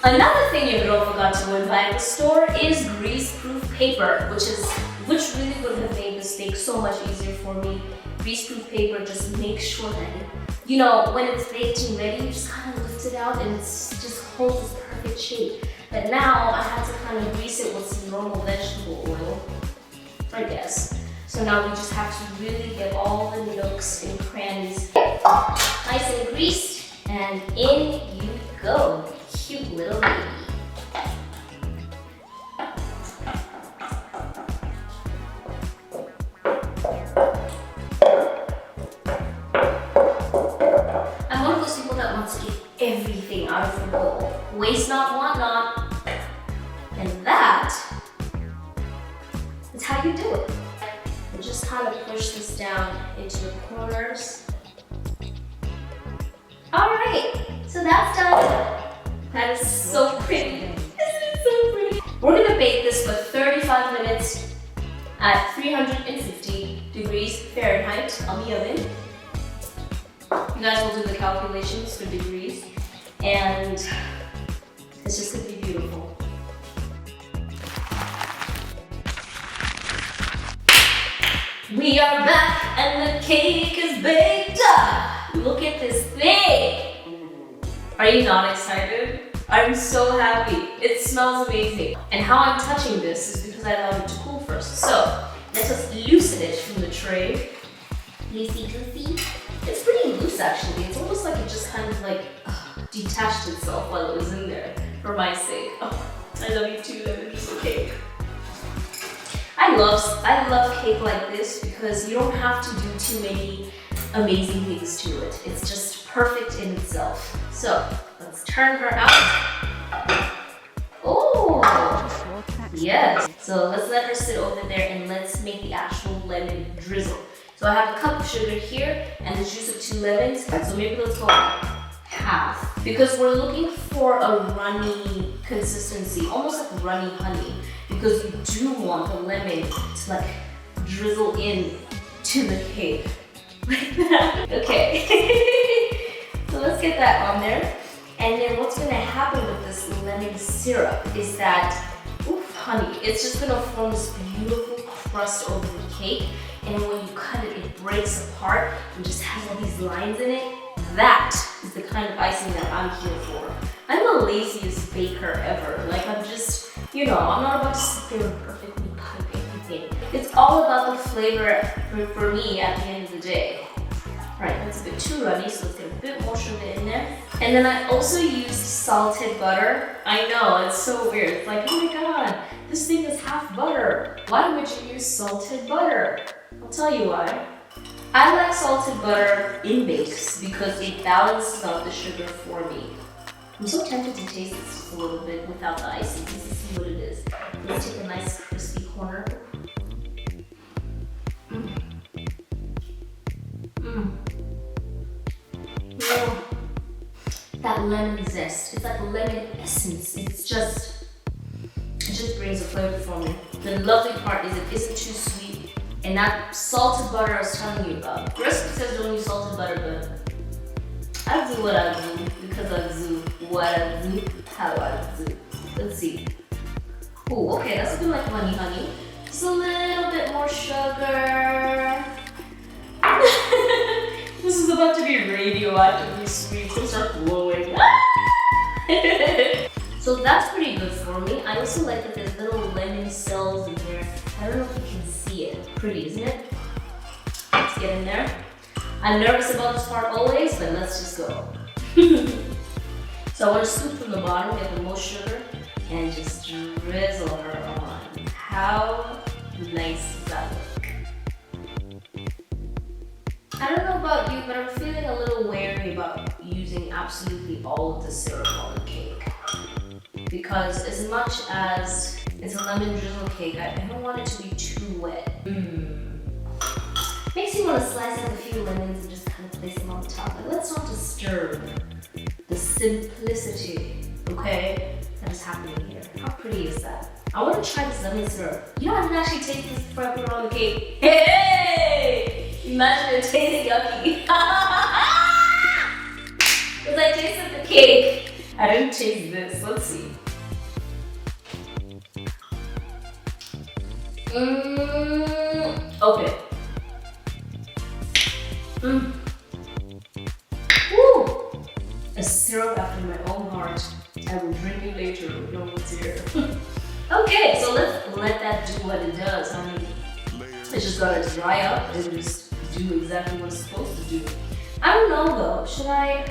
Another thing your girl forgot to go and buy at the store is grease-proof paper, which really would have made this steak so much easier for me. Grease-proof paper just makes sure that you know, when it's baked and ready, you just kind of lift it out and it just holds this perfect shape. But now I have to kind of grease it with some normal vegetable oil, I guess. So now we just have to really get all the nooks and crannies nice and greased, and in you go. Cute little baby. I'm one of those people that wants to get everything out of the bowl. Waste not, want not. And that is how you do it. And just kind of push this down into the corners. All right, so that's done. That is so pretty. Isn't it so pretty? We're gonna bake this for 35 minutes at 350 degrees Fahrenheit on the oven. You guys will do the calculations for degrees, and it's just gonna be beautiful. We are back and the cake is baked. Look at this thing. Are you not excited? I'm so happy. It smells amazing. And how I'm touching this is because I allowed it to cool first. So let us loosen it from the tray. Loosey goosey. It's pretty loose actually. It's almost like it just kind of like detached itself while it was in there for my sake. Oh, I love you too, Lemon Drizzle cake. I love cake like this because you don't have to do too many amazing things to it. It's just perfect in itself. So let's turn her out. Oh, yes. So let's let her sit over there and let's make the actual lemon drizzle. So I have a cup of sugar here and the juice of 2 lemons. So maybe let's go half, because we're looking for a runny consistency, almost like runny honey, because you do want the lemon to like drizzle in to the cake. Like that. Okay. So let's get that on there. And then what's gonna happen with this lemon syrup is that, oof, honey, it's just gonna form this beautiful crust over the cake. And when you cut it, it breaks apart and just has all these lines in it. That is the kind of icing that I'm here for. I'm the laziest baker ever. Like I'm just, you know, I'm not about to sit there and perfectly pipe everything. It's all about the flavor for me at the end of the day. Right, that's a bit too runny, so let's get a bit more sugar in there. And then I also used salted butter. I know, it's so weird. It's like, oh my god, this thing is half butter. Why would you use salted butter? I'll tell you why. I like salted butter in bakes because it balances out the sugar for me. I'm so tempted to taste this just a little bit without the icing just to see what it is. Let's take a nice crispy corner. Oh, that lemon zest. It's like lemon essence. It just brings a flavor for me. The lovely part is it isn't too sweet. And that salted butter I was telling you about. The recipe says don't use salted butter, but I do what I do because I do what I do, how I do. Let's see. Oh, okay, that's looking like honey. Just a little bit more sugar. This is about to be radioactively sweet. Things are glowing. So that's pretty good for me. I also like that there's little lemon cells in there. I don't know if you can see it. Pretty, isn't it? Let's get in there. I'm nervous about this part always, but let's just go. So I want to scoop from the bottom, get the most sugar, and just drizzle her on. How nice does that look? I don't know about you, but I'm feeling a little wary about using absolutely all of the syrup on the cake. Because as much as it's a lemon drizzle cake, I don't want it to be too wet. Makes you want to slice up a few lemons and just kind of place them on top. But let's not disturb the simplicity, okay, that is happening here. How pretty is that? I want to try this lemon syrup. You know, I didn't actually taste this before I put it on the cake. Hey! Imagine it tastes yucky. Because I tasted the cake I didn't taste this. Let's see. Okay. Woo! A syrup after my own heart. I will drink you later when no one's here. Okay, so let's let that do what it does. I mean, it's just gotta dry up and just do exactly what it's supposed to do. I don't know though, should I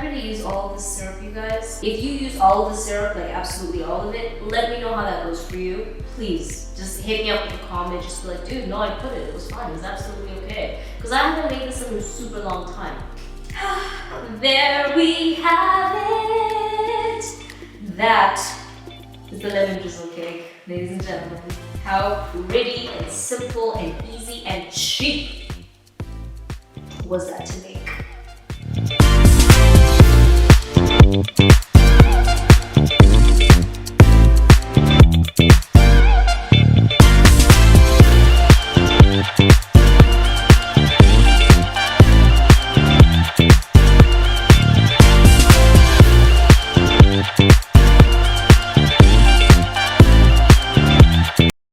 really use all of the syrup, you guys? If you use all of the syrup, like absolutely all of it, let me know how that goes for you. Please, just hit me up with a comment, just be like, dude, no, I put it, it was fine, it was absolutely okay. Because I haven't made this in a super long time. There we have it! That is the lemon drizzle cake, ladies and gentlemen. How pretty and simple and easy and cheap was that to make?